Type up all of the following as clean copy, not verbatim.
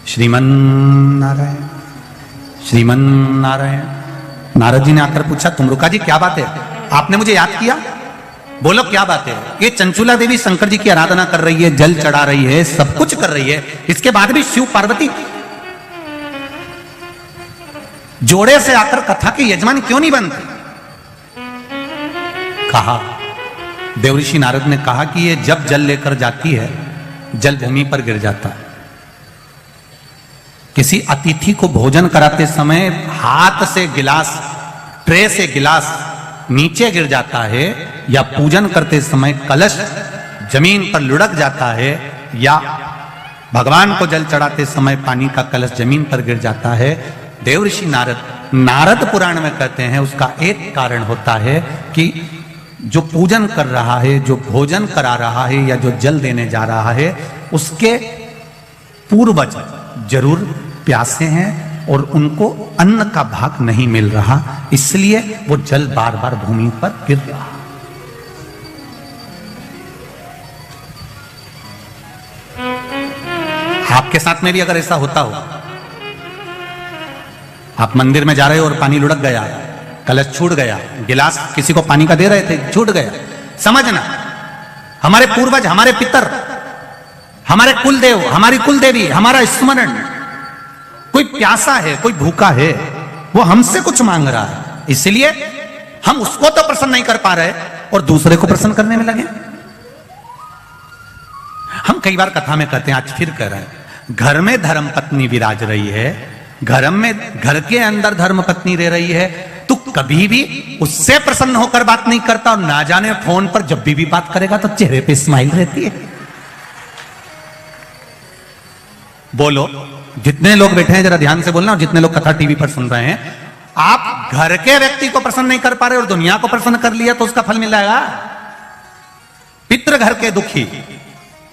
श्रीमन नारायण, श्रीमन नारायण। नारद जी ने आकर पूछा, तुमरुका जी क्या बात है, आपने मुझे याद किया, बोलो क्या बात है। ये चंचुला देवी शंकर जी की आराधना कर रही है, जल चढ़ा रही है, सब कुछ कर रही है, इसके बाद भी शिव पार्वती जोड़े से आकर कथा के यजमान क्यों नहीं बनते? कहा, देवऋषि नारद ने कहा कि ये जब जल लेकर जाती है, जल भूमि पर गिर जाता है। किसी अतिथि को भोजन कराते समय हाथ से गिलास, ट्रे से गिलास नीचे गिर जाता है, या पूजन करते समय कलश जमीन पर लुढ़क जाता है, या भगवान को जल चढ़ाते समय पानी का कलश जमीन पर गिर जाता है। देवऋषि नारद पुराण में कहते हैं उसका एक कारण होता है कि जो पूजन कर रहा है, जो भोजन करा रहा है, या जो जल देने जा रहा है, उसके पूर्वज जरूर प्यासे हैं और उनको अन्न का भाग नहीं मिल रहा, इसलिए वो जल बार बार भूमि पर गिर रहा। आपके साथ में भी अगर ऐसा होता हो, आप मंदिर में जा रहे हो और पानी लुढ़क गया, कलश छूट गया, गिलास किसी को पानी का दे रहे थे, छूट गया, समझना हमारे पूर्वज, हमारे पितर, हमारे कुलदेव, हमारी कुलदेवी, हमारा स्मरण, कोई प्यासा है, कोई भूखा है, वो हमसे कुछ मांग रहा है, इसलिए हम उसको तो प्रसन्न नहीं कर पा रहे और दूसरे को प्रसन्न करने में लगे। हम कई बार कथा में कहते हैं, आज फिर कह रहे हैं, घर में धर्म पत्नी विराज रही है, घर के अंदर धर्म पत्नी रह रही है, तू कभी भी उससे प्रसन्न होकर बात नहीं करता, और ना जाने फोन पर जब भी बात करेगा तो चेहरे पे स्माइल रहती है। बोलो, जितने लोग बैठे हैं जरा ध्यान से बोलना, और जितने लोग कथा टीवी पर सुन रहे हैं, आप घर के व्यक्ति को प्रसन्न नहीं कर पा रहे और दुनिया को प्रसन्न कर लिया तो उसका फल मिल जाएगा। पितृ घर के दुखी,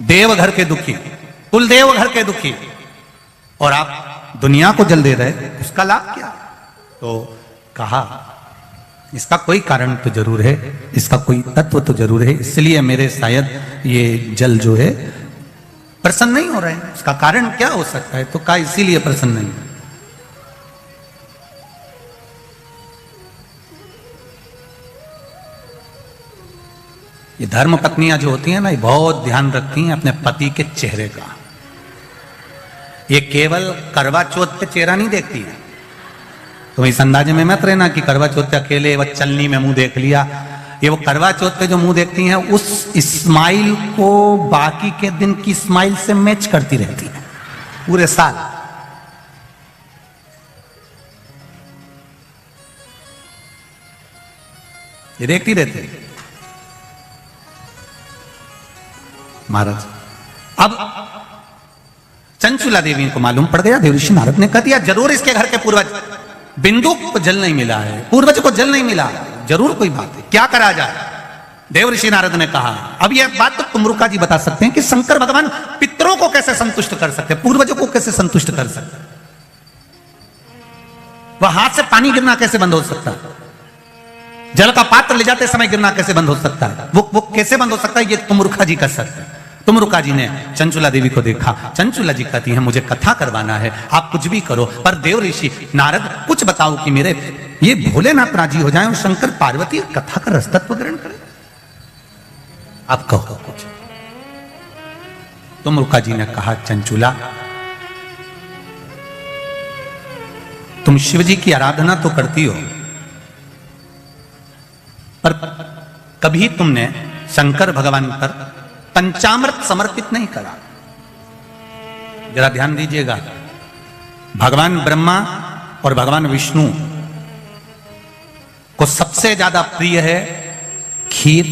देव घर के दुखी, कुलदेव घर के दुखी, और आप दुनिया को जल दे रहे, उसका लाभ क्या? तो कहा इसका कोई कारण तो जरूर है, इसका कोई तत्व तो जरूर है, इसलिए मेरे शायद ये जल जो है प्रसन्न नहीं हो रहे हैं। उसका कारण क्या हो सकता है? तो कहा इसीलिए प्रसन्न नहीं। ये धर्म पत्नियां जो होती हैं ना, ये बहुत ध्यान रखती हैं अपने पति के चेहरे का। ये केवल करवा चौथ पे चेहरा नहीं देखती है, तो इस अंदाजे में मत रहना कि करवा चौथ पे अकेले वह चलनी में मुंह देख लिया। ये वो करवा चौथ पे जो मुंह देखती हैं, उस स्माइल को बाकी के दिन की स्माइल से मैच करती रहती है पूरे साल। ये देखती रहती है। महाराज, अब चंचुला देवी को मालूम पड़ गया, देवऋषि नारद ने कह दिया जरूर इसके घर के पूर्वज बिंदु को जल नहीं मिला है, पूर्वज को जल नहीं मिला, जरूर कोई बात है, क्या करा जाए? देवऋषि नारद ने कहा, अब यह बात तो तुमरुका जी बता सकते हैं कि शंकर भगवान पितरों को कैसे संतुष्ट कर सकते, पूर्वजों को कैसे संतुष्ट कर सकते? वह हाथ से पानी गिरना कैसे बंद हो सकता है? जल का पात्र ले जाते समय गिरना कैसे बंद हो सकता है? वो कैसे बंद हो सकता है? ये तुमरुका जी कर सकते हैं। तुमरुका जी ने चंचुला देवी को देखा, चंचुला जी कहती हैं मुझे कथा करवाना है, आप कुछ भी करो, पर देवऋषि नारद कुछ बताओ कि मेरे ये भोलेनाथ राजी हो जाएं और शंकर पार्वती कथा का रसतत्व ग्रहण करें। आप कहो कुछ। तुमरुका जी ने कहा, चंचुला तुम शिव जी की आराधना तो करती हो, पर कभी तुमने शंकर भगवान पर पंचामृत समर्पित नहीं करा। जरा ध्यान दीजिएगा, भगवान ब्रह्मा और भगवान विष्णु को सबसे ज्यादा प्रिय है खीर,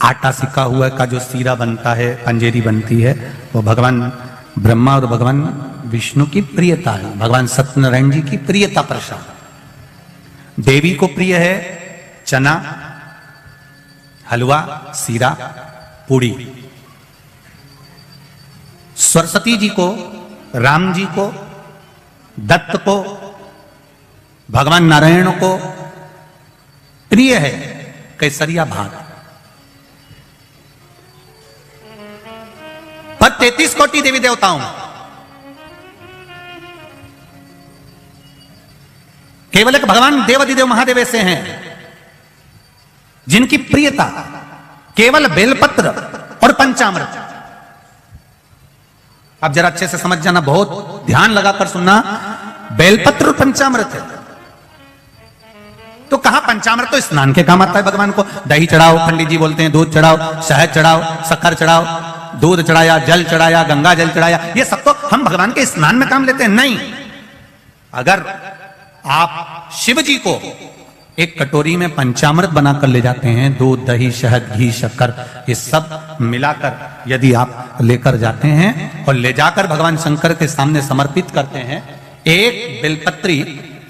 आटा सिका हुआ का जो सीरा बनता है, पंजेरी बनती है, वो भगवान ब्रह्मा और भगवान विष्णु की प्रियता है, भगवान सत्यनारायण जी की प्रियता प्रसाद। देवी को प्रिय है चना, हलवा, सीरा, पूड़ी। सरस्वती जी को, राम जी को, दत्त को, भगवान नारायण को प्रिय है केसरिया भात। पर 33 कोटि देवी देवताओं केवल एक भगवान देवाधिदेव महादेव ऐसे हैं जिनकी प्रियता केवल बेलपत्र और पंचामृत। अब जरा अच्छे से समझ जाना, बहुत ध्यान लगाकर सुनना, बेलपत्र और पंचामृत है। तो कहा पंचामृत तो स्नान के काम आता है भगवान को। दही चढ़ाओ, पंडित जी बोलते हैं, दूध चढ़ाओ, शहद चढ़ाओ, शक्कर चढ़ाओ, दूध चढ़ाया, जल चढ़ाया, गंगा जल चढ़ाया, ये सब तो हम भगवान के स्नान में काम लेते हैं। नहीं, अगर आप शिव जी को एक कटोरी में पंचामृत बनाकर ले जाते हैं, दूध, दही, शहद, घी, शक्कर, ये सब मिलाकर यदि आप लेकर जाते हैं और ले जाकर भगवान शंकर के सामने समर्पित करते हैं, एक बेलपत्री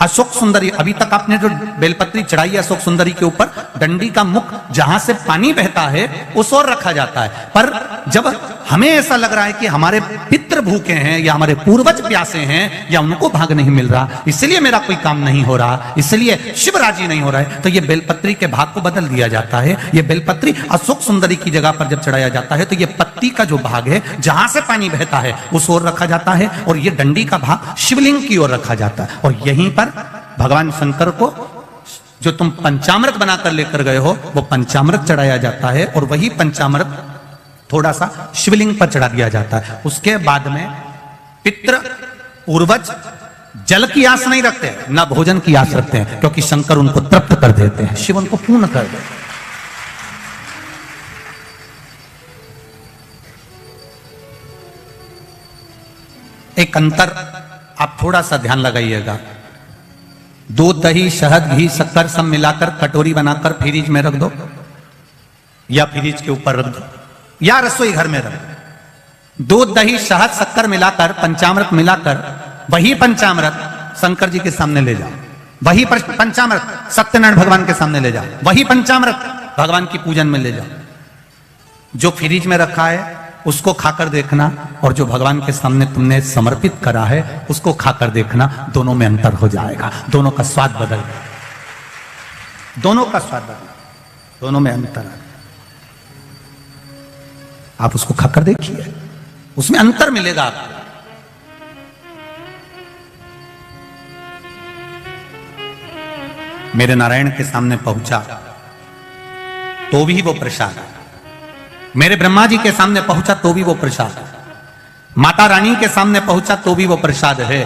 अशोक सुंदरी, अभी तक आपने जो बेलपत्री चढ़ाई है अशोक सुंदरी के ऊपर, डंडी का मुख जहां से पानी बहता है उस ओर रखा जाता है। पर जब हमें ऐसा लग रहा है कि हमारे पितृ भूखे हैं या हमारे पूर्वज प्यासे हैं या उनको भाग नहीं मिल रहा, इसलिए मेरा कोई काम नहीं हो रहा, इसलिए शिव राजी नहीं हो रहा है, तो ये बेलपत्री के भाग को बदल दिया जाता है। ये बेलपत्री अशोक सुंदरी की जगह पर जब चढ़ाया जाता है तो ये पत्ती का जो भाग है जहां से पानी बहता है उस ओर रखा जाता है, और ये डंडी का भाग शिवलिंग की ओर रखा जाता है। और यहीं पर भगवान शंकर को जो तुम पंचामृत बनाकर लेकर गए हो वो पंचामृत चढ़ाया जाता है, और वही पंचामृत थोड़ा सा शिवलिंग पर चढ़ा दिया जाता है। उसके बाद में पितृ पूर्वज जल की आस नहीं रखते, ना भोजन की आस रखते हैं, क्योंकि शंकर उनको तृप्त कर देते हैं, शिव उनको पूर्ण कर देते हैं। एक अंतर आप थोड़ा सा ध्यान लगाइएगा, दूध, दही, शहद, घी, शक्कर सब मिलाकर कटोरी बनाकर फ्रिज में रख दो, या फ्रिज के ऊपर रख दो, या रसोई घर में रख दो। दूध, दही, शहद, शक्कर मिलाकर, पंचामृत मिलाकर, वही पंचामृत शंकर जी के सामने ले जाओ, वही पंचामृत सत्यनारायण भगवान के सामने ले जाओ, वही पंचामृत भगवान की पूजन में ले जाओ। जो फ्रिज में रखा है उसको खाकर देखना, और जो भगवान के सामने तुमने समर्पित करा है उसको खाकर देखना, दोनों में अंतर हो जाएगा, दोनों का स्वाद बदल जाएगा, दोनों का स्वाद बदल, दोनों में अंतर आ। आप उसको खाकर देखिए, उसमें अंतर मिलेगा आपको। मेरे नारायण के सामने पहुंचा तो भी वो प्रसाद है, मेरे ब्रह्मा जी के सामने पहुंचा तो भी वो प्रसाद है, माता रानी के सामने पहुंचा तो भी वो प्रसाद है,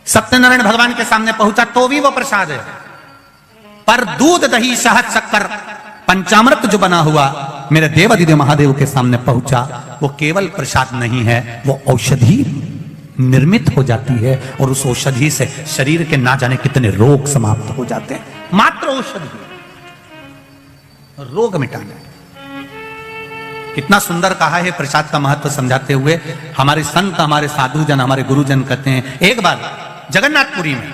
सत्यनारायण भगवान के सामने पहुंचा तो भी वो प्रसाद है। पर दूध, दही, शहद, शक्कर, पंचामृत जो बना हुआ मेरे देवाधिदेव महादेव के सामने पहुंचा, वो केवल प्रसाद नहीं है, वो औषधि निर्मित हो जाती है, और उस औषधि से शरीर के ना जाने कितने रोग समाप्त हो जाते हैं। मात्र औषधि रोग मिटाने। कितना सुंदर कहा है प्रसाद का महत्व समझाते हुए हमारे संत, हमारे साधु जन, हमारे गुरुजन कहते हैं, एक बार जगन्नाथपुरी में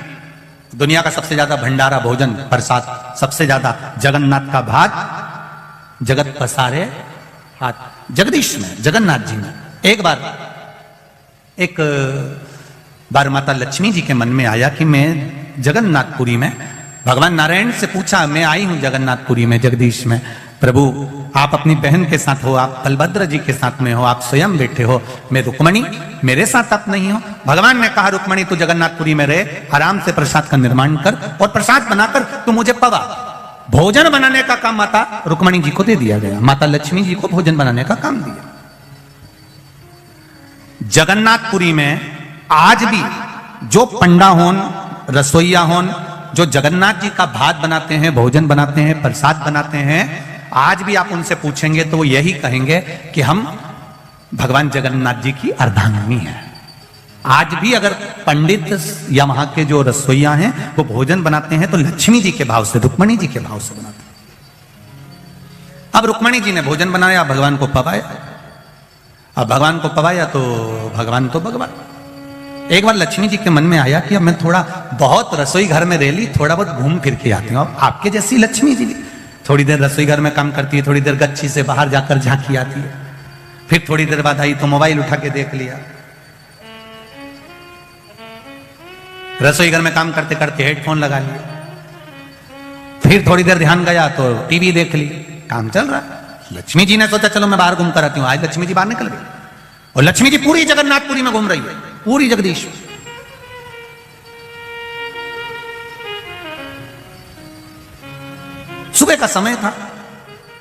दुनिया का सबसे ज्यादा भंडारा भोजन प्रसाद, सबसे ज्यादा जगन्नाथ का भाग जगत पसारे हाथ, जगदीश में, जगन्नाथ जी में। एक बार माता लक्ष्मी जी के मन में आया कि मैं जगन्नाथपुरी में, भगवान नारायण से पूछा, मैं आई हूं जगन्नाथपुरी में, जगदीश में, प्रभु आप अपनी बहन के साथ हो, आप बलभद्र जी के साथ में हो, आप स्वयं बैठे हो, मैं रुक्मणी, मेरे साथ आप नहीं हो। भगवान ने कहा, रुक्मणी तू जगन्नाथपुरी में रहे, आराम से प्रसाद का निर्माण कर, और प्रसाद बनाकर तू मुझे पवा। भोजन बनाने का काम माता रुक्मणी जी को दे दिया गया, माता लक्ष्मी जी को भोजन बनाने का काम दिया। जगन्नाथपुरी में आज भी जो पंडा होन, रसोईया होन, जो जगन्नाथ जी का भात बनाते हैं, भोजन बनाते हैं, प्रसाद बनाते हैं, आज भी आप उनसे पूछेंगे तो वो यही कहेंगे कि हम भगवान जगन्नाथ जी की अर्धांगिनी हैं। आज भी अगर पंडित या वहां के जो रसोईया हैं वो भोजन बनाते हैं तो लक्ष्मी जी के भाव से, रुक्मणी जी के भाव से बनाते हैं। अब रुक्मणी जी ने भोजन बनाया, भगवान को पवाया। अब भगवान को पवाया तो भगवान तो भगवान। एक बार लक्ष्मी जी के मन में आया कि अब मैं थोड़ा बहुत रसोई घर में रह ली, थोड़ा बहुत घूम फिर के आती हूँ। अब आपके जैसी लक्ष्मी जी थोड़ी देर रसोई घर में काम करती है, थोड़ी देर गच्छी से बाहर जाकर झांकी आती है, फिर थोड़ी देर बाद आई तो मोबाइल उठा के देख लिया, रसोई घर में काम करते करते हेडफोन लगा लिया, फिर थोड़ी देर ध्यान गया तो टीवी देख ली, काम चल रहा है। लक्ष्मी जी ने सोचा चलो मैं बाहर घूम कर आती हूँ। आज लक्ष्मी जी बाहर निकल गई और लक्ष्मी जी पूरी जगन्नाथपुरी में घूम रही है, पूरी जगदीश। सुबह का समय था।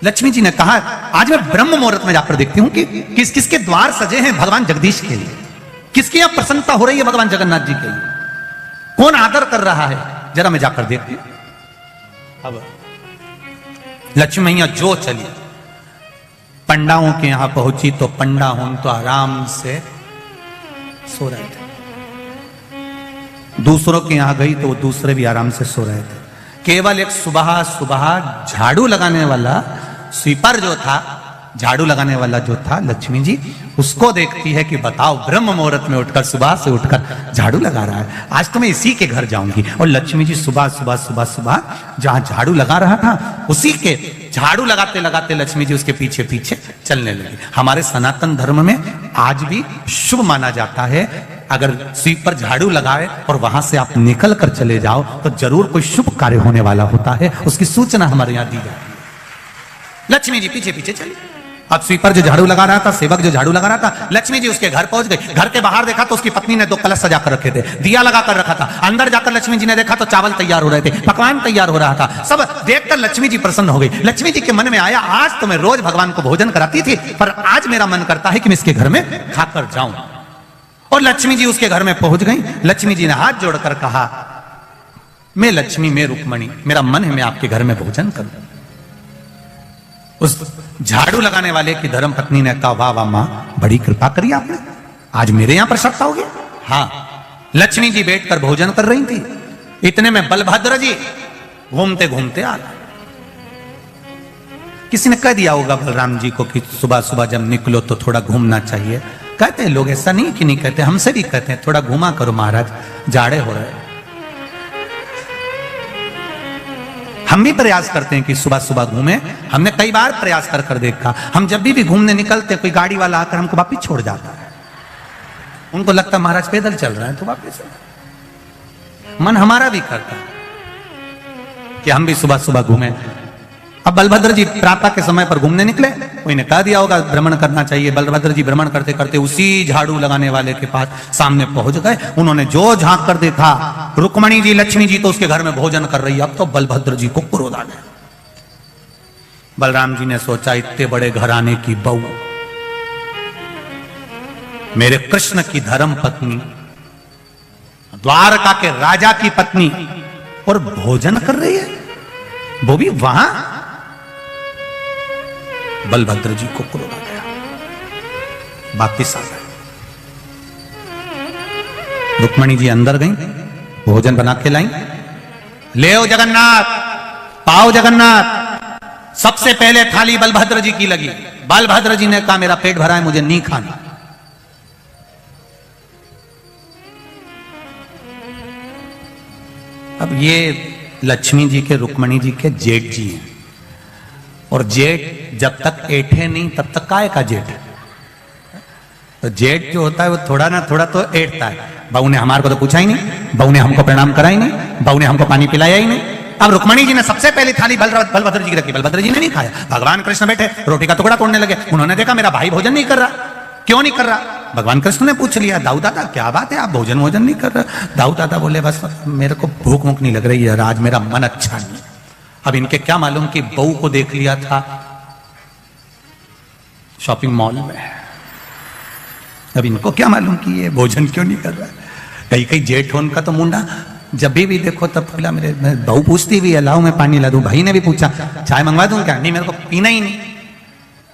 लक्ष्मी जी ने कहा, आज मैं ब्रह्म मुहूर्त में जाकर देखती हूं कि किस किसके द्वार सजे हैं भगवान जगदीश के लिए, किसकी यहां प्रसन्नता हो रही है भगवान जगन्नाथ जी के लिए, कौन आदर कर रहा है, जरा मैं जाकर देखती हूं। अब लक्ष्मी मैया जो चली, पंडाओं के यहां पहुंची तो पंडा हूं तो आराम से सो रहे थे। दूसरों के यहां गई तो वो दूसरे भी आराम से सो रहे थे। केवल एक सुबह सुबह झाड़ू लगाने वाला स्वीपर जो था, झाड़ू लगाने वाला जो था लक्ष्मी जी, उसको देखती है कि बताओ ब्रह्म मुहूर्त में उठकर, सुबह से उठकर झाड़ू लगा रहा है, आज तो मैं इसी के घर जाऊंगी। और लक्ष्मी जी सुबह सुबह सुबह सुबह जहां झाड़ू लगा रहा था, उसी के झाड़ू लगाते लगाते लक्ष्मी जी उसके पीछे पीछे चलने लगी। हमारे सनातन धर्म में आज भी शुभ माना जाता है, अगर स्वीप पर झाड़ू लगाए और वहां से आप निकल कर चले जाओ तो जरूर कोई शुभ कार्य होने वाला होता है, उसकी सूचना हमारे यहां दी जाती है। लक्ष्मी जी पीछे पीछे चली। अब स्वीपर जो झाड़ू लगा रहा था, सेवक जो झाड़ू लगा रहा था, लक्ष्मी जी उसके घर पहुंच गई। घर के बाहर देखा तो उसकी पत्नी ने 2 कलश सजा कर रखे थे, दिया लगा कर रखा था। अंदर जाकर लक्ष्मी जी ने देखा तो चावल तैयार हो रहे थे, पकवान तैयार हो रहा था। सब देखकर लक्ष्मी जी प्रसन्न हो गई। लक्ष्मी जी के मन में आया, आज तो मैं रोज भगवान को भोजन कराती थी, पर आज मेरा मन करता है कि मैं इसके घर में खाकर जाऊं। और लक्ष्मी जी उसके घर में पहुंच गई। लक्ष्मी जी ने हाथ जोड़कर कहा, मैं लक्ष्मी, मैं रुक्मणी, मेरा मन है मैं आपके घर में भोजन करूं। उस झाड़ू लगाने वाले की धर्म पत्नी ने कहा, वाह वाह मां, बड़ी कृपा करी आपने, आज मेरे यहां प्रसन्न हो गया। हाँ, लक्ष्मी जी बैठकर भोजन कर रही थी, इतने में बलभद्र जी घूमते घूमते आ गए। किसी ने कह दिया होगा बलराम जी को कि सुबह सुबह जब निकलो तो थोड़ा घूमना चाहिए। कहते हैं लोग, ऐसा नहीं कि नहीं कहते, हमसे भी कहते हैं थोड़ा घूमा करो महाराज, जाड़े हो रहे। हम भी प्रयास करते हैं कि सुबह सुबह घूमें। हमने कई बार प्रयास कर कर देखा, हम जब भी घूमने निकलते हैं, कोई गाड़ी वाला आकर हमको वापिस छोड़ जाता है। उनको लगता है महाराज पैदल चल रहे हैं, तो वापिस मन हमारा भी करता है कि हम भी सुबह सुबह घूमें। अब बलभद्र जी प्रातः के समय पर घूमने निकले, कोई ने कह दिया होगा भ्रमण करना चाहिए। बलभद्र जी भ्रमण करते करते उसी झाड़ू लगाने वाले के पास सामने पहुंच गए। उन्होंने जो झांक कर देखा, रुक्मणी जी, लक्ष्मी जी तो उसके घर में भोजन कर रही है। अब तो बलभद्र जी को क्रोध आ गया। बलराम जी ने सोचा, इतने बड़े घराने की बहू, मेरे कृष्ण की धर्म पत्नी, द्वारका के राजा की पत्नी, और भोजन कर रही है, वो भी वहां। बलभद्र जी को क्रोध आ गया, वापिस आ गए। रुक्मणी जी अंदर गई, भोजन बना के लाई। ले आओ जगन्नाथ, पाओ जगन्नाथ। सबसे पहले थाली बलभद्र जी की लगी। बलभद्र जी ने कहा, मेरा पेट भरा है, मुझे नहीं खाना। अब ये लक्ष्मी जी के, रुक्मणी जी के जेठ जी हैं, और जेठ जब तक ऐठे नहीं तब तक काय का जेठ है। तो जेठ जो होता है वो थोड़ा ना थोड़ा तो ऐठता है। बहू ने हमारे को तो पूछा ही नहीं, बहू ने हमको प्रणाम करा ही नहीं, बहू ने हमको पानी पिलाया ही नहीं। अब रुक्मणी जी ने सबसे पहली थाली बलभद्र जी की रखी, बलभद्र जी ने नहीं खाया। भगवान कृष्ण बैठे रोटी का टुकड़ा तोड़ने लगे। उन्होंने देखा मेरा भाई भोजन नहीं कर रहा, क्यों नहीं कर रहा? भगवान कृष्ण ने पूछ लिया, दाऊ दादा क्या बात है, आप भोजन भोजन नहीं कर रहे? दाऊ दादा बोले, बस मेरे को भूख भूख नहीं लग रही है, आज मेरा मन अच्छा नहीं। अब इनके क्या मालूम कि बहू को देख लिया था शॉपिंग मॉल में। अब इनको क्या मालूम कि ये भोजन क्यों नहीं कर रहा है। कई कई जेठ हो उनका तो मुंडा, जब भी देखो तब बोला, मेरे बहू पूछती भी है, लाओ मैं पानी ला दूं। भाई ने भी पूछा, चाय मंगवा दूं क्या? नहीं, मेरे को पीना ही नहीं,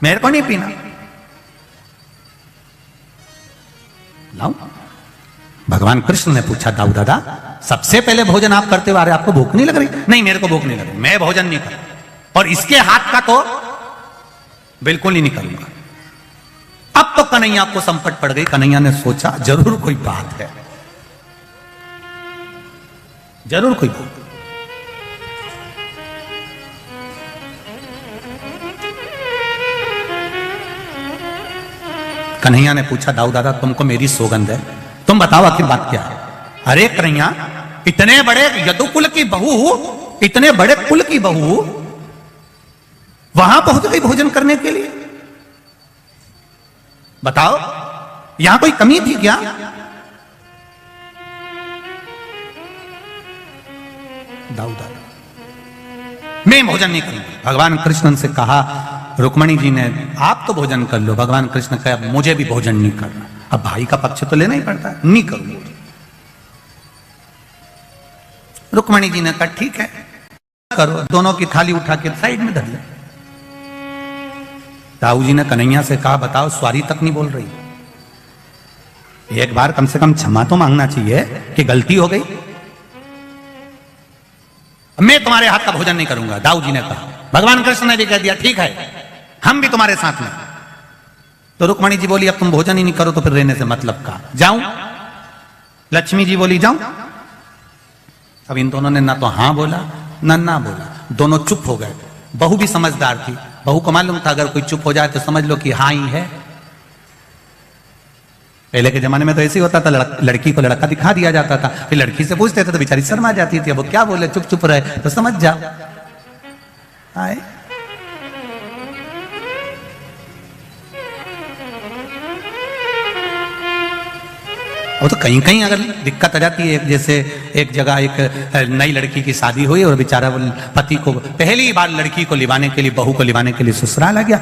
मेरे को नहीं पीना। लाओ। भगवान कृष्ण ने पूछा, दाऊ दादा सबसे पहले भोजन आप करते हो, अरे आपको भूख नहीं लग रही? नहीं, मेरे को भूख नहीं लग रही, मैं भोजन नहीं कर, और इसके हाथ का तो बिल्कुल ही नहीं करूंगा। अब तो कन्हैया को संकट पड़ गई। कन्हैया ने सोचा, जरूर कोई बात है, जरूर कोई बात। कन्हैया ने पूछा, दाऊ दादा तुमको मेरी सौगंध है, तुम बताओ आखिर बात क्या है? अरे कन्हैया, इतने बड़े यदुकुल की बहू, इतने बड़े कुल की बहू वहां पहुंच गई भोजन करने के लिए, बताओ यहां कोई कमी थी क्या? दाऊ दादा मैं भोजन नहीं करूंगा। भगवान कृष्ण से कहा, रुक्मणी जी ने, आप तो भोजन कर लो। भगवान कृष्ण कहा, मुझे भी भोजन नहीं करना। अब भाई का पक्ष तो लेना ही पड़ता है, नहीं करूंगा। रुक्मणी जी ने कहा, ठीक है करो। दोनों की थाली उठा के साइड में धर ले। दाऊ जी ने कन्हैया से कहा, बताओ स्वारी तक नहीं बोल रही, एक बार कम से कम क्षमा तो मांगना चाहिए कि गलती हो गई। मैं तुम्हारे हाथ का भोजन नहीं करूंगा, दाऊ जी ने कहा। भगवान कृष्ण ने भी कह दिया, ठीक है हम भी तुम्हारे साथ में। तो रुक्मणी जी बोली, अब तुम भोजन ही नहीं करो तो फिर रहने से मतलब का, जाऊं? लक्ष्मी जी बोली, जाऊं। अब इन दोनों ने ना तो हां बोला ना बोला, दोनों चुप हो गए। बहू भी समझदार थी, बहू को मालूम था अगर कोई चुप हो जाए तो समझ लो कि हाँ ही है। पहले के जमाने में तो ऐसे ही होता था, लड़की को लड़का दिखा दिया जाता था, फिर लड़की से पूछते थे तो बेचारी शर्मा जाती थी। अब वो क्या बोले, चुप चुप रहे तो समझ जाओ। आए वो तो कहीं कहीं अगर दिक्कत आ जाती है, जैसे एक जगह एक नई लड़की की शादी हुई और बेचारा पति को पहली बार लड़की को लिवाने के लिए, बहू को लिवाने के लिए ससुराल आ गया।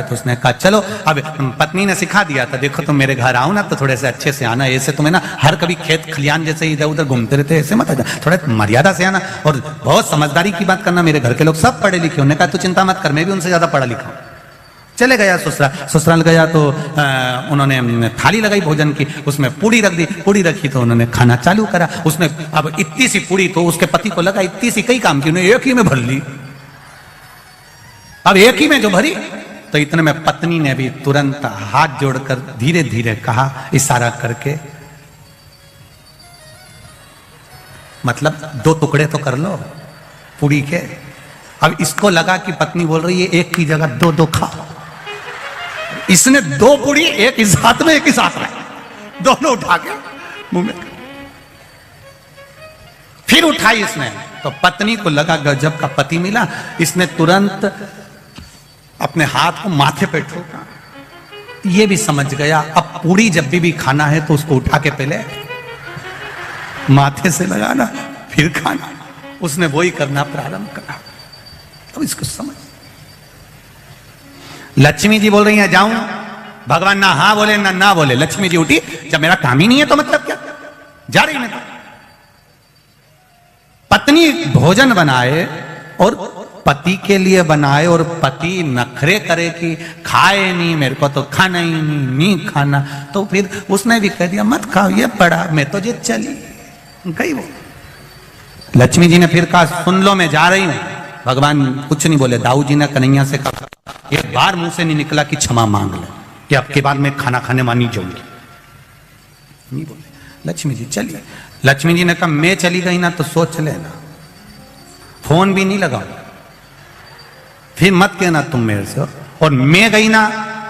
तो उसने कहा चलो, अब पत्नी ने सिखा दिया था, देखो तुम मेरे घर आओ ना तो थोड़े से अच्छे से आना, ऐसे तुम्हें ना हर कभी खेत खलियान जैसे इधर उधर घूमते रहते ऐसे मत आ जा, थोड़ा मर्यादा से आना और बहुत समझदारी की बात करना। मेरे घर के लोग सब पढ़े लिखे। उन्होंने कहा तू चिंता मत कर, मैं भी उनसे ज्यादा पढ़ा लिखा हूं। चले गया ससुराल गया तो उन्होंने थाली लगाई भोजन की, उसमें पूड़ी रख दी। पूड़ी रखी तो उन्होंने खाना चालू करा। उसने अब इतनी सी पूड़ी तो उसके पति को लगा इतनी सी कई काम की, उन्होंने एक ही में भर ली। अब एक ही में जो भरी तो इतने में पत्नी ने भी तुरंत हाथ जोड़कर धीरे धीरे कहा, इशारा करके, मतलब 2 टुकड़े तो कर लो पूड़ी के। अब इसको लगा कि पत्नी बोल रही है एक की जगह 2 खाओ। इसने 2 पूड़ी एक इस हाथ में एक इस हाथ में, दोनों उठा के मुंह में। फिर उठाई इसने तो पत्नी को लगा गजब का पति मिला। इसने तुरंत अपने हाथ को माथे पे ठोका। ये भी समझ गया अब पूड़ी जब भी खाना है तो उसको उठा के पहले माथे से लगाना फिर खाना। उसने वही करना प्रारंभ करा। तो इसको समझ। लक्ष्मी जी बोल रही हैं जाऊं, भगवान ना हाँ बोले ना बोले। लक्ष्मी जी उठी, जब मेरा काम ही नहीं है तो मतलब क्या, जा रही मैं तो। पत्नी भोजन बनाए और पति के लिए बनाए और पति नखरे करे कि खाए नहीं, मेरे को तो खाना ही नहीं खाना, तो फिर उसने भी कह दिया मत खाओ, ये पड़ा, मैं तो ये चली गई। वो लक्ष्मी जी ने फिर कहा सुन लो मैं जा रही हूं। भगवान कुछ नहीं बोले। दाऊ जी ने कन्हैया से कहा, एक बार मुंह से नहीं निकला कि क्षमा मांग ले, कि अब के बाद मैं खाना खाने मानी जाऊंगी, नहीं बोले। लक्ष्मी जी चली। लक्ष्मी जी ने कहा मैं चली गई ना तो सोच लेना, फोन भी नहीं लगाओ, फिर मत कहना तुम मेरे से, और मैं गई ना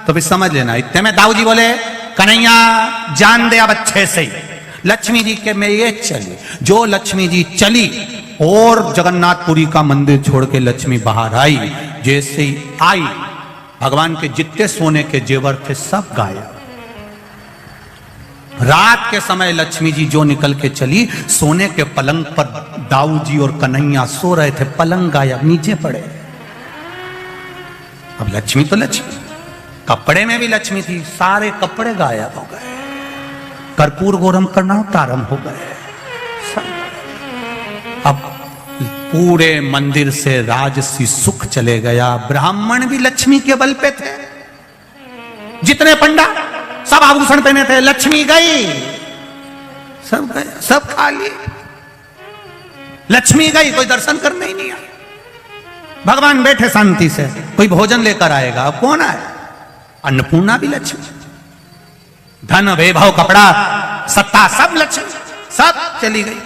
तो फिर समझ लेना। इतने में दाऊ जी बोले कन्हैया जान दे अब अच्छे से ही। लक्ष्मी जी के में ये चली। जो लक्ष्मी जी चली और जगन्नाथपुरी का मंदिर छोड़ के लक्ष्मी बाहर आई, जैसे ही आई भगवान के जितने सोने के जेवर थे सब गायब। रात के समय लक्ष्मी जी जो निकल के चली, सोने के पलंग पर दाऊ जी और कन्हैया सो रहे थे, पलंग गायब, नीचे पड़े। अब लक्ष्मी तो लक्ष्मी, कपड़े में भी लक्ष्मी थी, सारे कपड़े गायब हो गए। कर्पूर गौरम करना प्रारंभ हो गए। अब पूरे मंदिर से राजसी सुख चले गया। ब्राह्मण भी लक्ष्मी के बल पे थे। जितने पंडा सब आभूषण पहने थे, लक्ष्मी गई, सब गए, सब खा लिए। लक्ष्मी गई, कोई दर्शन करने ही नहीं आया। भगवान बैठे शांति से, कोई भोजन लेकर आएगा, अब कौन आए? अन्नपूर्णा भी लक्ष्मी, धन वैभव कपड़ा सत्ता सब लक्ष्मी, सब चली गई।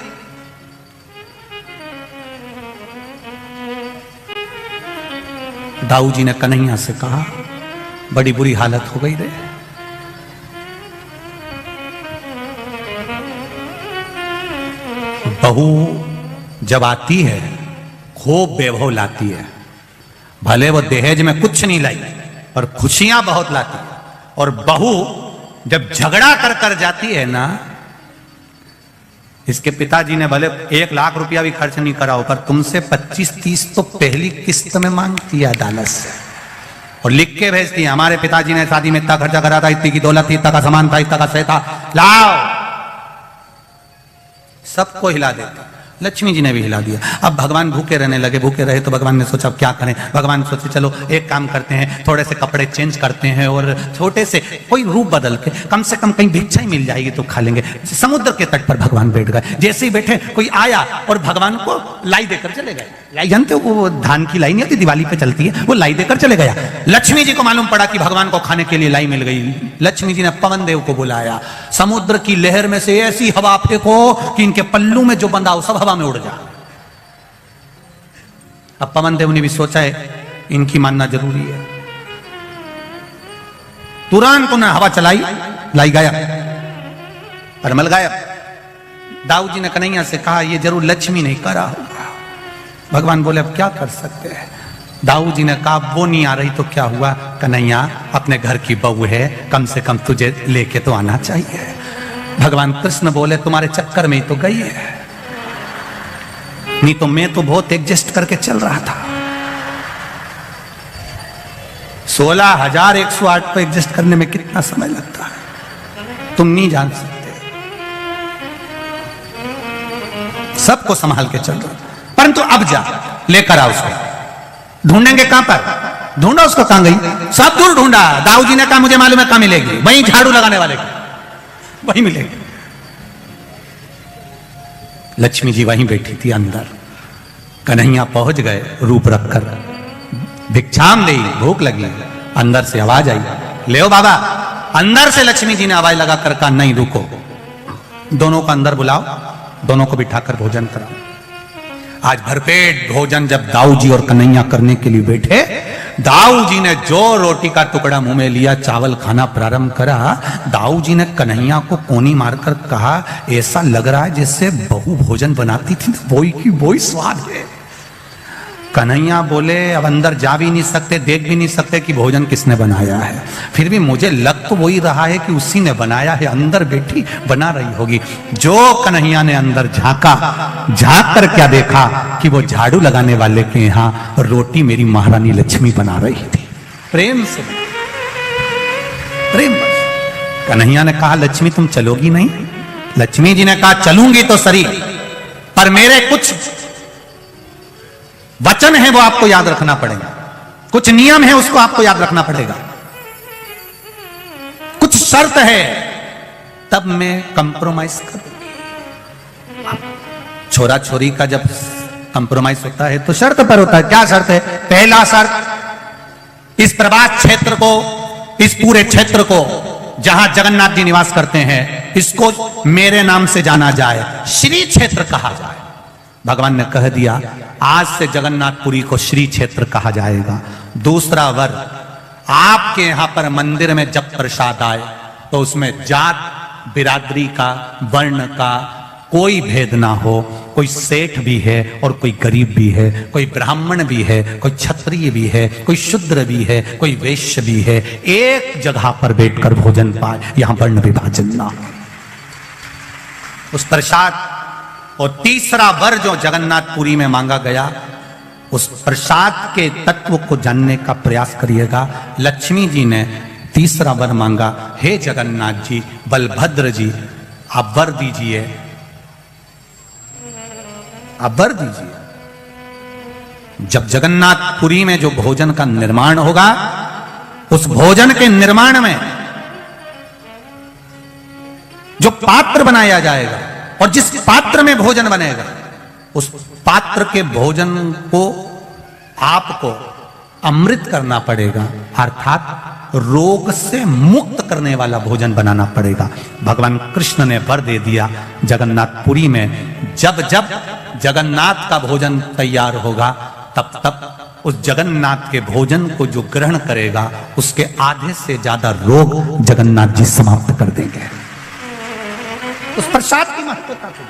दाऊ जी ने कन्हैया से कहा बड़ी बुरी हालत हो गई रे। बहू जब आती है खूब वैभव लाती है, भले वो दहेज में कुछ नहीं लाई और खुशियां बहुत लाती है। और बहू जब झगड़ा कर कर जाती है ना इसके पिताजी ने भले 1 लाख रुपया भी खर्च नहीं करा हो, पर तुमसे 25-30 तो पहली किस्त में मांगती है अदालत से, और लिख के भेजती है हमारे पिताजी ने शादी में इतना खर्चा करा था, इतनी की दौलत थी, इतना का सामान था, इतना का सह था, लाओ। सबको हिला देती। लक्ष्मी जी ने भी हिला दिया। अब भगवान भूखे रहने लगे। भूखे रहे तो भगवान ने सोचा अब क्या करें। भगवान सोचे चलो एक काम करते हैं, थोड़े से कपड़े चेंज करते हैं और छोटे से कोई रूप बदल के कम से कम कहीं भिक्षा ही मिल जाएगी तो खा लेंगे। समुद्र के तट पर भगवान बैठ गए। जैसे ही बैठे कोई आया और भगवान को लाई देकर चले गए। लाई जानते हो, वो धान की लाई नहीं होती, दिवाली पे चलती है, वो लाई देकर चले गया। लक्ष्मी जी को मालूम पड़ा कि भगवान को खाने के लिए लाई मिल गई। लक्ष्मी जी ने पवन देव को बुलाया, समुद्र की लहर में से ऐसी हवा फेंको कि इनके पल्लू में जो बंधा हो सब हवा में उड़ जा। अब पवन देव ने भी सोचा है इनकी मानना जरूरी है। तुरंत उन्हें हवा चलाई, लाई गया, परमल गायब। दाऊ जी ने कन्हैया से कहा ये जरूर लक्ष्मी नहीं करा होगा। भगवान बोले अब क्या कर सकते हैं। दाऊ जी ने कहा वो नहीं आ रही तो क्या हुआ, कन्हैया अपने घर की बहू है, कम से कम तुझे लेके तो आना चाहिए। भगवान कृष्ण बोले तुम्हारे चक्कर में ही तो गई है, नहीं तो मैं तो बहुत एडजस्ट करके चल रहा था। 16,108 को एडजस्ट करने में कितना समय लगता है तुम नहीं जान सकते। सबको संभाल के चल रहा, परंतु अब जा लेकर आ उसको। ढूंढेंगे कहां पर, ढूंढा उसको, कहां गई, सब दूर ढूंढा। दाऊ जी ने कहा मुझे मालूम है कहां मिलेगी, वहीं झाड़ू लगाने वाले को वहीं मिलेगी। लक्ष्मी जी वहीं बैठी थी अंदर। कन्हैया पहुंच गए रूप रखकर, भिक्षाम दी, भूख लगी। अंदर से आवाज आई, ले बाबा। अंदर से लक्ष्मी जी ने आवाज लगाकर कहा नहीं रुको, दोनों को अंदर बुलाओ, दोनों को बिठाकर भोजन कराओ। आज भरपेट भोजन जब दाऊ जी और कन्हैया करने के लिए बैठे, दाऊ जी ने जो रोटी का टुकड़ा मुंह में लिया, चावल खाना प्रारंभ करा। दाऊ जी ने कन्हैया को कोनी मारकर कहा ऐसा लग रहा है जैसे बहू भोजन बनाती थी, वही की वही स्वाद है। कन्हैया बोले अब अंदर जा भी नहीं सकते, देख भी नहीं सकते कि भोजन किसने बनाया है, फिर भी मुझे लग तो वही रहा है कि उसी ने बनाया है, अंदर बैठी बना रही होगी। जो कन्हैया ने अंदर झांका, झांक कर क्या देखा कि वो झाड़ू लगाने वाले के यहाँ रोटी मेरी महारानी लक्ष्मी बना रही थी, प्रेम से, प्रेम। कन्हैया ने कहा लक्ष्मी तुम चलोगी नहीं? लक्ष्मी जी ने कहा चलूंगी तो सही, पर मेरे कुछ वचन है वो आपको याद रखना पड़ेगा, कुछ नियम है उसको आपको याद रखना पड़ेगा, कुछ शर्त है, तब मैं कंप्रोमाइज करूंगी। छोरा छोरी का जब कंप्रोमाइज होता है तो शर्त पर होता है। क्या शर्त है? पहला शर्त, इस प्रभास क्षेत्र को, इस पूरे क्षेत्र को जहां जगन्नाथ जी निवास करते हैं, इसको मेरे नाम से जाना जाए, श्री क्षेत्र कहा जाए। भगवान ने कह दिया आज से जगन्नाथपुरी को श्री क्षेत्र कहा जाएगा। दूसरा वर, आपके यहां पर मंदिर में जब प्रसाद आए तो उसमें जात बिरादरी का, वर्ण का कोई भेद ना हो, कोई सेठ भी है और कोई गरीब भी है, कोई ब्राह्मण भी है, कोई क्षत्रिय भी है, कोई शूद्र भी है, कोई वैश्य भी है, एक जगह पर बैठकर भोजन पाए, यहां वर्ण विभाजन ना हो। उस प्रसाद और तीसरा वर जो जगन्नाथपुरी में मांगा गया, उस प्रसाद के तत्व को जानने का प्रयास करिएगा। लक्ष्मी जी ने तीसरा वर मांगा, हे जगन्नाथ जी, बलभद्र जी, आप वर दीजिए, आप वर दीजिए। जब जगन्नाथपुरी में जो भोजन का निर्माण होगा, उस भोजन के निर्माण में जो पात्र बनाया जाएगा और जिस पात्र में भोजन बनेगा, उस पात्र के भोजन को आपको अमृत करना पड़ेगा, अर्थात रोग से मुक्त करने वाला भोजन बनाना पड़ेगा। भगवान कृष्ण ने वर दे दिया जगन्नाथपुरी में जब जब जगन्नाथ का भोजन तैयार होगा, तब तब उस जगन्नाथ के भोजन को जो ग्रहण करेगा, उसके आधे से ज्यादा रोग जगन्नाथ जी समाप्त कर देंगे। उस प्रसाद की महत्वता को,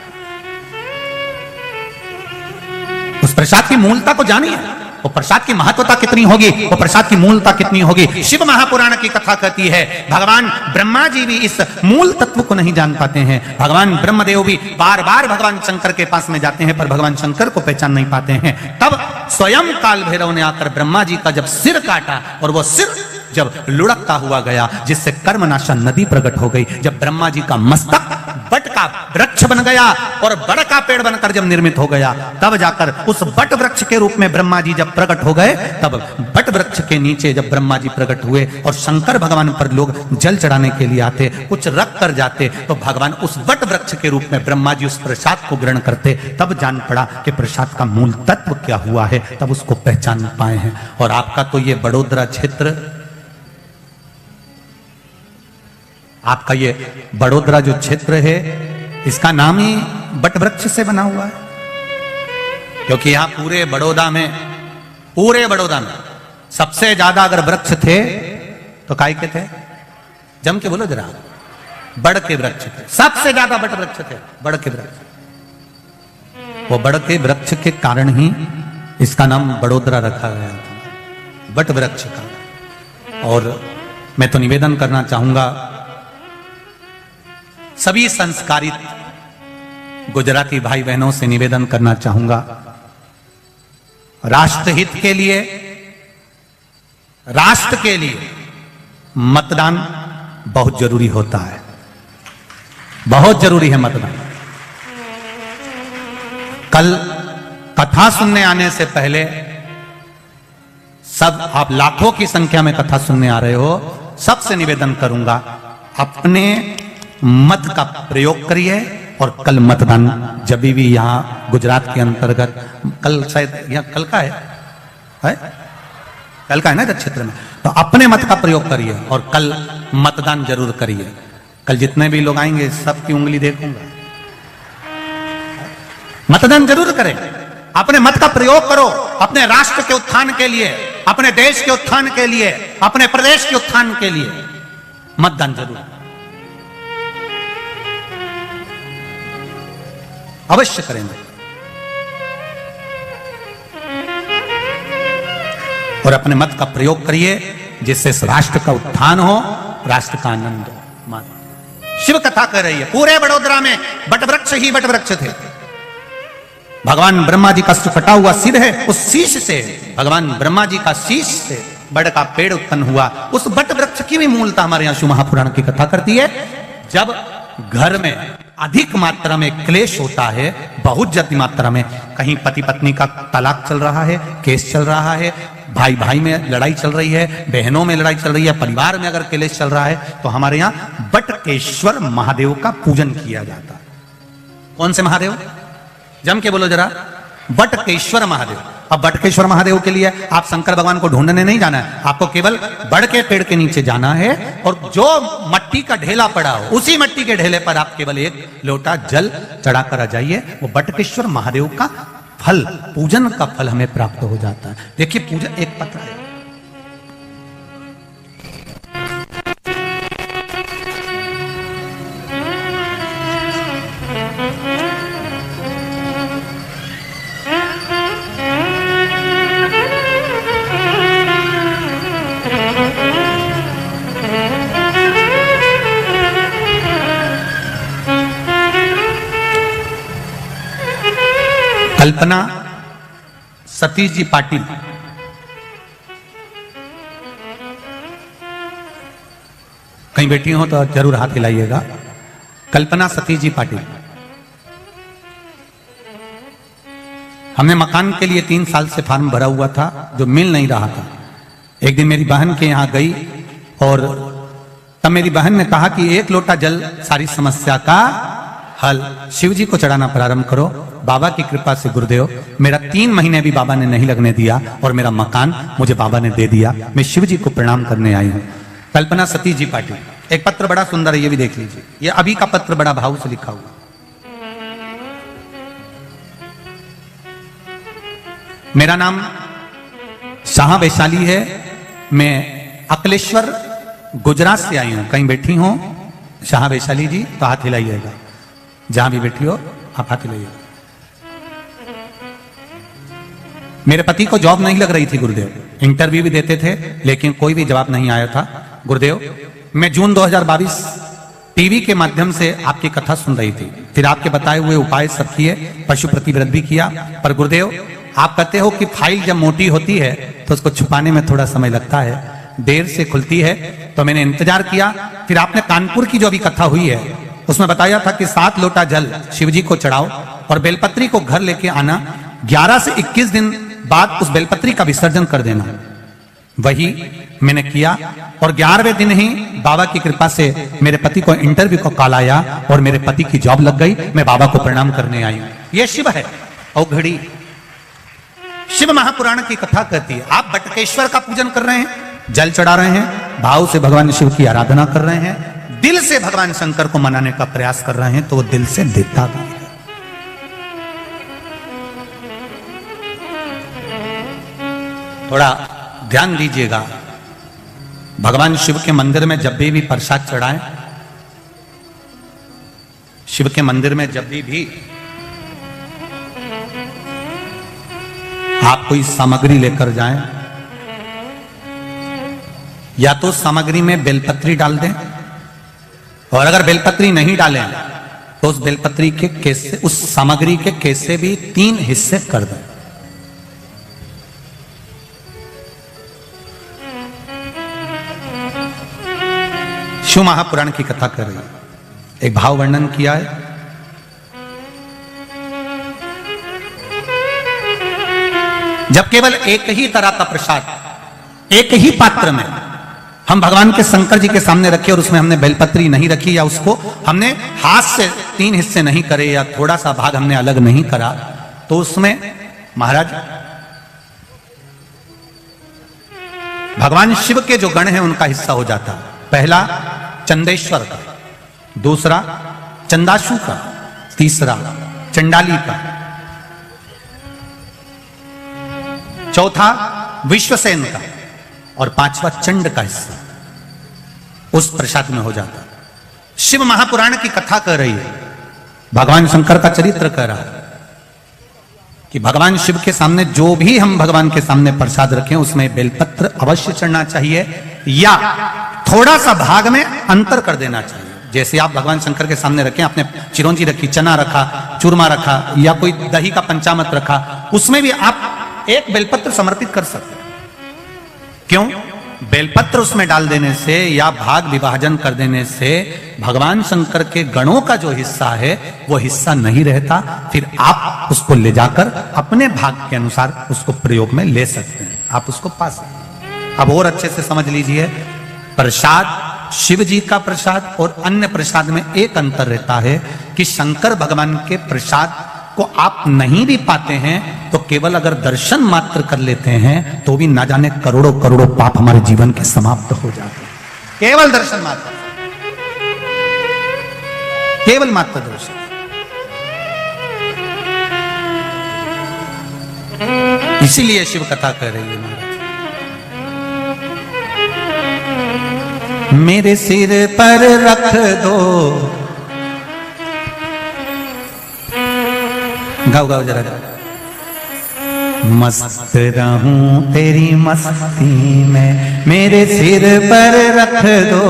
उस प्रसाद की मूलता को जानिए, वो प्रसाद की महत्वता कितनी होगी, वो प्रसाद की मूलता कितनी होगी। शिव महापुराण की कथा कहती है भगवान ब्रह्मा जी भी इस मूल तत्व को नहीं जान पाते हैं। भगवान ब्रह्मदेव भी बार बार भगवान शंकर के पास में जाते हैं पर भगवान शंकर को पहचान नहीं पाते हैं। तब स्वयं काल भैरव ने आकर ब्रह्मा जी का जब सिर काटा और वो सिर जब लुढ़कता हुआ गया जिससे कर्मनाशा नदी प्रकट हो गई, जब ब्रह्मा जी का मस्तक बट का वृक्ष बन गया और बड़ का पेड़ बनकर जब निर्मित हो गया, तब जाकर उस बट वृक्ष के रूप में ब्रह्मा जी जब प्रकट हो गए, तब बट वृक्ष के नीचे जब ब्रह्मा जी प्रकट हुए और शंकर भगवान पर लोग जल चढ़ाने के लिए आते, कुछ रख कर जाते, तो भगवान उस बट वृक्ष के रूप में ब्रह्मा जी उस प्रसाद को ग्रहण करते। तब जान पड़ा कि प्रसाद का मूल तत्व क्या हुआ है, तब उसको पहचान पाए हैं। और आपका तो ये बड़ोदरा क्षेत्र, आपका ये बड़ोदरा जो क्षेत्र है इसका नाम ही बट वृक्ष से बना हुआ है, क्योंकि यहां पूरे बड़ौदा में सबसे ज्यादा अगर वृक्ष थे तो काय के थे, जम के बोलो जरा, बड़ के वृक्ष थे। सबसे ज्यादा बट वृक्ष थे, बड़ के वृक्ष। वो बड़ के वृक्ष के कारण ही इसका नाम बड़ोदरा रखा गया था, बट वृक्ष का। और मैं तो निवेदन करना चाहूंगा सभी संस्कारित गुजराती भाई बहनों से निवेदन करना चाहूंगा, राष्ट्रहित के लिए, राष्ट्र के लिए मतदान बहुत जरूरी होता है, बहुत जरूरी है मतदान। कल कथा सुनने आने से पहले सब आप लाखों की संख्या में कथा सुनने आ रहे हो, सबसे निवेदन करूंगा अपने मत का प्रयोग करिए। और कल मतदान जब भी यहां गुजरात के अंतर्गत, कल शायद यहां कल का है? कल का है ना इधर क्षेत्र में, तो अपने मत का प्रयोग करिए और कल मतदान जरूर करिए। कल जितने भी लोग आएंगे सबकी उंगली देखूंगा, मतदान जरूर करें, अपने मत का प्रयोग करो, अपने राष्ट्र के उत्थान के लिए, अपने देश के उत्थान के लिए, अपने प्रदेश के उत्थान के लिए मतदान जरूर अवश्य करेंगे। और अपने मत का प्रयोग करिए जिससे इस राष्ट्र का उत्थान हो, राष्ट्र का आनंद हो। शिव कथा कह रही है पूरे बड़ोदरा में बट वृक्ष ही बट वृक्ष थे। भगवान ब्रह्मा जी का कटा हुआ सिर है, उस शीश से, भगवान ब्रह्मा जी का शीश से बड़ का पेड़ उत्पन्न हुआ। उस बट वृक्ष की भी मूलता हमारे यहां शिव महापुराण की कथा करती है। जब घर में अधिक मात्रा में क्लेश होता है, बहुत ज्यादा मात्रा में, कहीं पति पत्नी का तलाक चल रहा है, केस चल रहा है, भाई भाई में लड़ाई चल रही है, बहनों में लड़ाई चल रही है, परिवार में अगर क्लेश चल रहा है, तो हमारे यहाँ बटकेश्वर महादेव का पूजन किया जाता है। कौन से महादेव? जम के बोलो जरा, बटकेश्वर महादेव। अब बटकेश्वर महादेव के लिए आप शंकर भगवान को ढूंढने नहीं जाना है, आपको केवल बड़ के पेड़ के नीचे जाना है और जो मट्टी का ढेला पड़ा हो उसी मट्टी के ढेले पर आप केवल एक लोटा जल चढ़ाकर आ जाइए। वो बटकेश्वर महादेव का फल, पूजन का फल हमें प्राप्त हो जाता है। देखिए पूजन एक पत्र है, कल्पना सतीश जी पाटिल, कहीं बैठी हो तो जरूर हाथ हिलाइएगा। कल्पना सतीश जी पाटिल, हमने मकान के लिए 3 साल से फॉर्म भरा हुआ था जो मिल नहीं रहा था। एक दिन मेरी बहन के यहां गई और तब मेरी बहन ने कहा कि 1 लोटा जल सारी समस्या का हल, शिव जी को चढ़ाना प्रारंभ करो। बाबा की कृपा से गुरुदेव, मेरा 3 महीने भी बाबा ने नहीं लगने दिया और मेरा मकान मुझे बाबा ने दे दिया। मैं शिव जी को प्रणाम करने आई हूं। कल्पना सतीश जी पाटिल, एक पत्र बड़ा सुंदर है, ये भी देख लीजिए। ये अभी का पत्र बड़ा भाव से लिखा हुआ। मेरा नाम शाह वैशाली है, मैं अकलेश्वर गुजरात से आई हूं। कहीं बैठी हो शाह वैशाली जी तो हाथ हिलाइएगा, जहां भी बैठी हो आप हाथ हिलाइएगा। मेरे पति को जॉब नहीं लग रही थी गुरुदेव, इंटरव्यू भी देते थे लेकिन कोई भी जवाब नहीं आया था। गुरुदेव मैं जून 2022 टीवी के माध्यम से आपकी कथा सुन रही थी, फिर आपके बताए हुए उपाय सब किए, पशु प्रतिव्रत भी किया, पर गुरुदेव आप कहते हो कि फाइल जब मोटी होती है तो उसको छुपाने में थोड़ा समय लगता है, देर से खुलती है। तो मैंने इंतजार किया, फिर आपने कानपुर की जो अभी कथा हुई है उसमें बताया था कि 7 लोटा जल शिव जी को चढ़ाओ और बेलपत्री को घर लेके आना, 11 से 21 दिन बाद उस बेलपत्री का विसर्जन कर देना। वही मैंने किया और 11वें दिन ही बाबा की कृपा से मेरे पति को इंटरव्यू को कॉल आया और मेरे पति की जॉब लग गई। मैं बाबा को प्रणाम करने आई हूं। यह शिव है। और घड़ी शिव महापुराण की कथा कहती है, आप बटकेश्वर का पूजन कर रहे हैं, जल चढ़ा रहे हैं, भाव से भगवान शिव की आराधना कर रहे हैं, दिल से भगवान शंकर को मनाने का प्रयास कर रहे हैं, तो वो दिल से देता भी है। थोड़ा ध्यान दीजिएगा, भगवान शिव के मंदिर में जब भी प्रसाद चढ़ाएं, शिव के मंदिर में जब भी आप कोई सामग्री लेकर जाएं, या तो सामग्री में बेलपत्री डाल दें, और अगर बेलपत्री नहीं डालें तो उस बेलपत्री के केसे, उस सामग्री के केसे भी 3 हिस्से कर दें। शिव महापुराण की कथा कर रही है, एक भाव वर्णन किया है। जब केवल एक ही तरह का प्रसाद एक ही पात्र में हम भगवान के शंकर जी के सामने रखे और उसमें हमने बेलपत्री नहीं रखी, या उसको हमने हाथ से 3 हिस्से नहीं करे, या थोड़ा सा भाग हमने अलग नहीं करा, तो उसमें महाराज भगवान शिव के जो गण हैं उनका हिस्सा हो जाता। पहला चंदेश्वर का, दूसरा चंदाशु का, तीसरा चंडाली का, चौथा विश्वसेन का और 5वां चंड का हिस्सा उस प्रसाद में हो जाता। शिव महापुराण की कथा कह रही है, भगवान शंकर का चरित्र कह रहा है कि भगवान शिव के सामने जो भी हम भगवान के सामने प्रसाद रखें उसमें बेलपत्र अवश्य चढ़ना चाहिए, या थोड़ा सा भाग में अंतर कर देना चाहिए। जैसे आप भगवान शंकर के सामने रखें, आपने चिरौंजी रखी, चना रखा, चूरमा रखा, या कोई दही का पंचामृत रखा, उसमें भी आप एक बेलपत्र समर्पित कर सकते हैं। क्यों? बेलपत्र उसमें डाल देने से या भाग विभाजन कर देने से भगवान शंकर के गणों का जो हिस्सा है वो हिस्सा नहीं रहता, फिर आप उसको ले जाकर अपने भाग के अनुसार उसको प्रयोग में ले सकते हैं, आप उसको पा सकते हैं। अब और अच्छे से समझ लीजिए, प्रसाद शिव जी का प्रसाद और अन्य प्रसाद में एक अंतर रहता है कि शंकर भगवान के प्रसाद को आप नहीं भी पाते हैं तो केवल अगर दर्शन मात्र कर लेते हैं तो भी ना जाने करोड़ों करोड़ों पाप हमारे जीवन के समाप्त हो जाते हैं। केवल दर्शन मात्र, केवल मात्र दर्शन। इसीलिए शिव कथा कह रही है महाराज, मेरे सिर पर रख दो, गाओ गाओ जरा, मस्त रहूं तेरी मस्ती में, मेरे सिर पर रख दो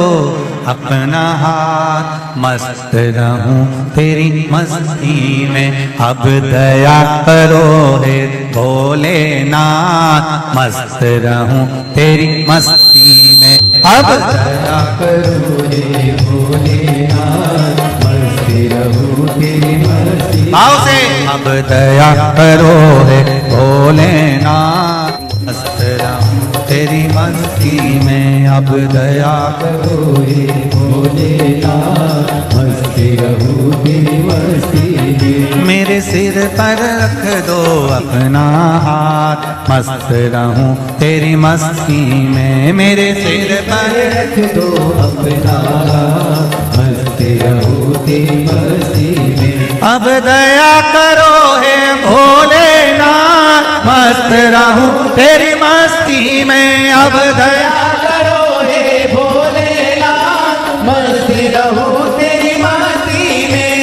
अपना हाथ, मस्त रहूं तेरी मस्ती में, अब दया करो रे भोलेनाथ, मस्त रहूं तेरी मस्ती में, अब दया करो रे भोलेनाथ, मस्त रहूं तेरी मस्ती, आओ से, अब दया करो रे भोलेनाथ, मस्त रहूं तेरी मस्ती में, अब दया करो रे भोलेनाथ, मस्त रहूं तेरी मस्ती में, मेरे सिर पर रख दो अपना हाथ, मस्त रहूं तेरी मस्ती में, मेरे सिर पर रख दो अपना हाथ, मस्त रहूं तेरी मस्ती में, अब दया करो हे भोलेनाथ, मस्त रहूं तेरी मस्ती में, अब दया करो हे भोलेनाथ, मस्त रहूं तेरी मस्ती में।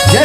जय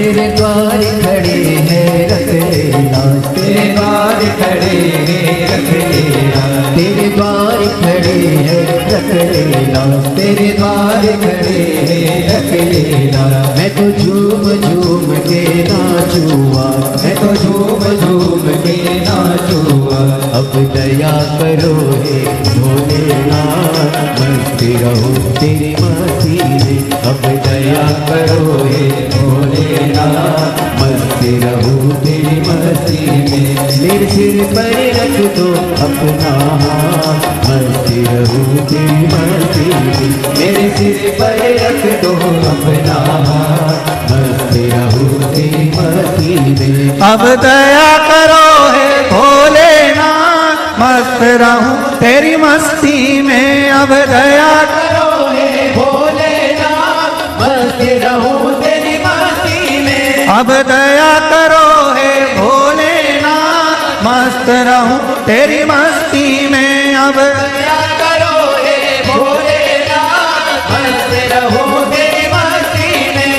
तेरे द्वार खड़े हैं रख लेना, तेरे द्वार खड़े हैं रख लेना, तेरे द्वार खड़े हैं रख लेना, तेरे द्वार खड़े हैं रख लेना। मैं तो झूम झूम के नाचूंगा, मैं तो झूम झूम के नाचूंगा। अब दया करो हे भोलेनाथ, मस्त रहूं तेरी मस्ती में। अब दया करो हे भोलेनाथ, मस्त रहूं तेरी मस्ती में। मेरे सिर पर रख दो अपना हाथ, मस्त रहूं तेरी मस्ती में। मेरे सिर पर रख दो अपना हाथ, मस्त रहूं तेरी मस्ती में। अब दया करो हे भोलेनाथ, मस्त रहूं तेरी मस्ती में। अब दया करो हे भोलेनाथ, मस्त रहूं तेरी मस्ती में। अब दया करो हे भोलेनाथ, मस्त रहूं तेरी मस्ती में। अब दया करो हे भोलेनाथ, मस्त रहूं तेरी मस्ती में।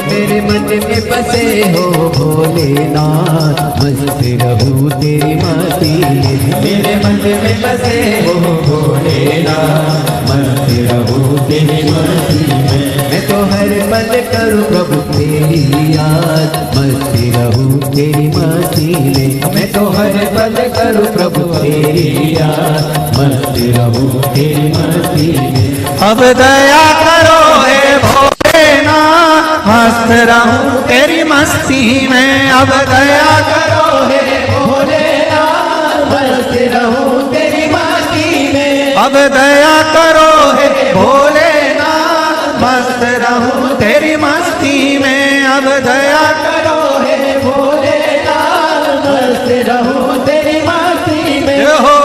मेरे मन में बसे हो भोलेनाथ, मस्त रहूं तेरी मस्ती में। मेरे मन में बसे हो भोलेनाथ, मस्त रहूं तेरी मस्ती में। मैं तो हर पल करूं प्रभु तेरी याद, मस्त रहूं तेरी मस्ती में। मैं तो हर पल करूं प्रभु तेरी याद, मस्त रहूं तेरी मस्ती में। अब दया करो हे भोलेनाथ, मस्त रहूं तेरी मस्ती में। अब दया करो हे भोलेनाथ, मस्त रहूं तेरी मस्ती में। अब दया करो हे भोलेनाथ, मस्त रहूं तेरी मस्ती में। अब दया करो हे भोलेनाथ, मस्त रहूं तेरी मस्ती में। हो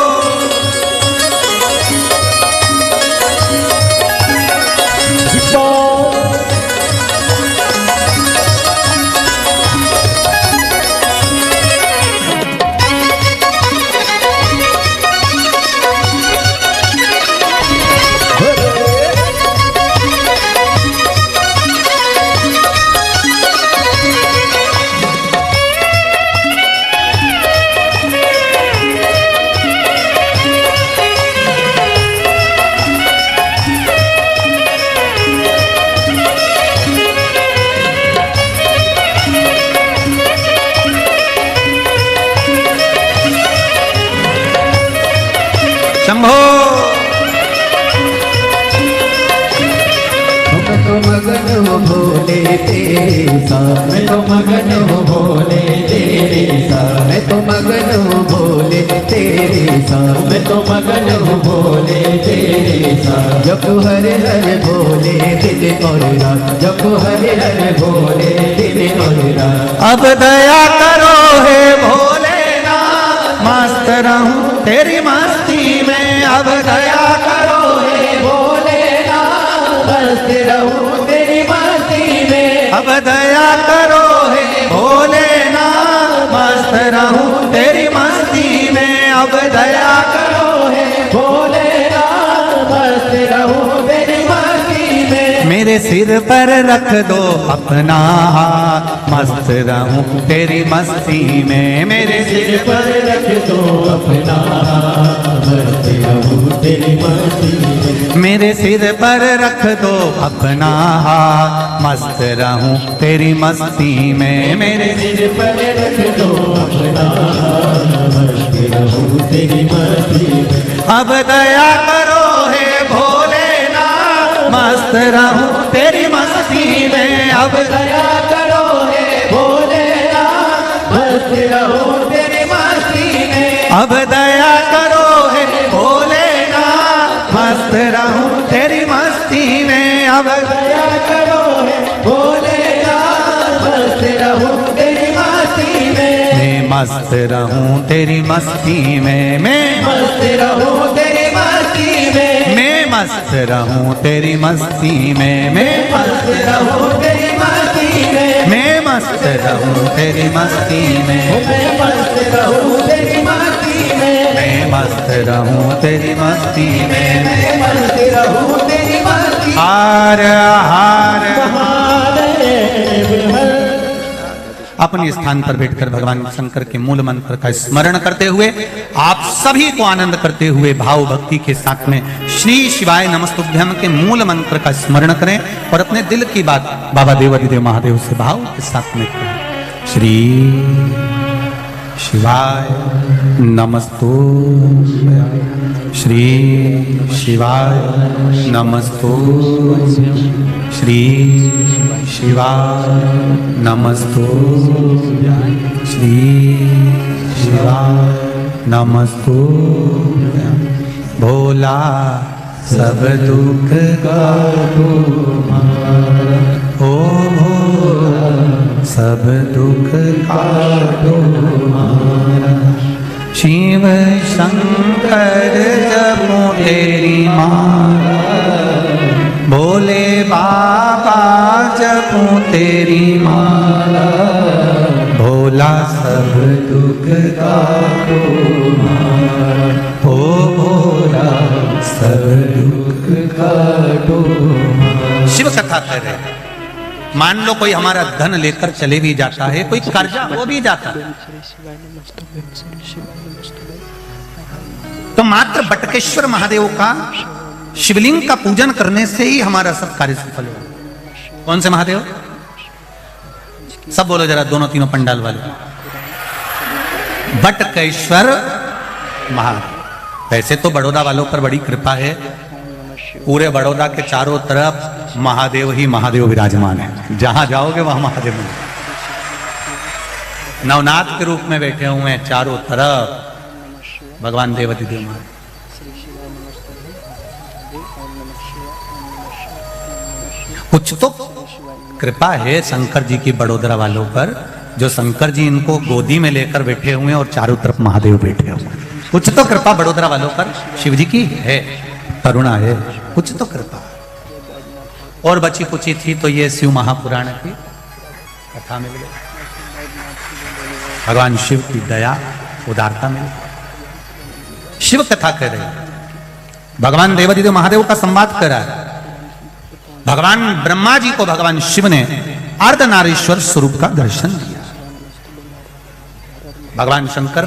शंभो। मैं तो मगन हो भोले तेरे साथ, मैं तो मगन हो भोले तेरे साथ, मैं तो मगन हो भोले तेरे साथ, मैं तो मगन हो भोले तेरे साथ। जब तू हरे हरे भोले दिन और रात, जब तू हरे हरे भोले दिन और रात। अब दया करो हे भोलेनाथ, मस्त रहूं तेरी मस्ती में। अब दया करो हे भोलेनाथ, मस्त रहूं तेरी मस्ती में। अब दया करो हे भोलेनाथ, मस्त रहूं तेरी मस्ती में। अब दया करो हे भोलेनाथ, मस्त रहूं तेरी मस्ती में। मेरे सिर पर रख दो अपना हाथ, मस्त रहूं तेरी मस्ती में। मेरे सिर पर रख दो अपना हाथ, मस्त रहूं तेरी मस्ती में। मेरे सिर पर रख दो अपना हाथ, मस्त रहूं तेरी मस्ती में। मेरे सिर पर रख दो अपना हाथ, मस्त रहूं तेरी मस्ती में। अब दया करो हे भोलेनाथ, मस्त रहूं तेरी मस्ती में। अब दया करो हे भोलेनाथ, मस्त रहूं तेरी मस्ती में। अब दया करो हे भोलेनाथ, मस्त रहूं तेरी मस्ती में। अब दया करो हे भोलेनाथ, मस्त रहूं तेरी मस्ती में। मैं मस्त रहूं तेरी मस्ती में। मैं मस्त रहूं तेरी मस्ती में। मैं मस्त रहूं तेरी मस्ती में। मैं मस्त रहूं तेरी मस्ती में। मैं मस्त रहूं तेरी मस्ती में। मैं मस्त रहूं तेरी मस्ती में। मैं मस्त रहूं तेरी मस्ती में। मैं मस्त रहूं तेरी मस्ती में। हार हार महादेव हर। अपने स्थान पर बैठकर भगवान शंकर के मूल मंत्र का स्मरण करते हुए आप सभी को आनंद करते हुए भाव भक्ति के साथ में श्री शिवाय नमस्तुभ्यम के मूल मंत्र का स्मरण करें और अपने दिल की बात बाबा देवाधिदेव महादेव से भाव के साथ में करें। श्री शिवाय नमस्तुभ्यम, श्री शिवाय नमस्तुभ्यम, श्री शिवाय नमस्तुभ्यम, श्री शिवाय नमस्तुभ्यम। भोला सब दुख का तुम्हारा, ओ भोला सब दुख का तुम्हारा। शिव शंकर जपो तेरी माला, भोले बाबा जपो तेरी माला। भोला सब दुख का तुम्हारा, ओ भोला सब दुख का तुम्हारा। शिव कथा कर रहे हैं। मान लो कोई हमारा धन लेकर चले भी जाता है, कोई कर्जा हो भी जाता है, तो मात्र बटकेश्वर महादेव का शिवलिंग का पूजन करने से ही हमारा सब कार्य सफल हो। कौन से महादेव? सब बोलो जरा, दोनों तीनों पंडाल वाले। बटकेश्वर महादेव। वैसे तो बड़ौदा वालों पर बड़ी कृपा है, पूरे बड़ौदा के चारों तरफ महादेव ही महादेव विराजमान है। जहां जाओगे वहां महादेव मिलेंगे। नवनाथ के रूप में बैठे हुए हैं चारों तरफ भगवान देवाधिदेव महादेव। कुछ तो कृपा है शंकर जी की बड़ोदरा वालों पर, जो शंकर जी इनको गोदी में लेकर बैठे हुए हैं और चारों तरफ महादेव बैठे हुए हैं। कुछ तो कृपा बड़ोदरा वालों पर शिव जी की है, करुणा है, कुछ तो कृपा। और बची कुची थी तो ये शिव महापुराण की कथा मिल गई। भगवान शिव की दया उदारता मिल गई। शिव कथा कर रहे हैं, भगवान देवाधिदेव महादेव का संवाद कर रहा है। भगवान ब्रह्मा जी को भगवान शिव ने अर्धनारीश्वर स्वरूप का दर्शन दिया। भगवान शंकर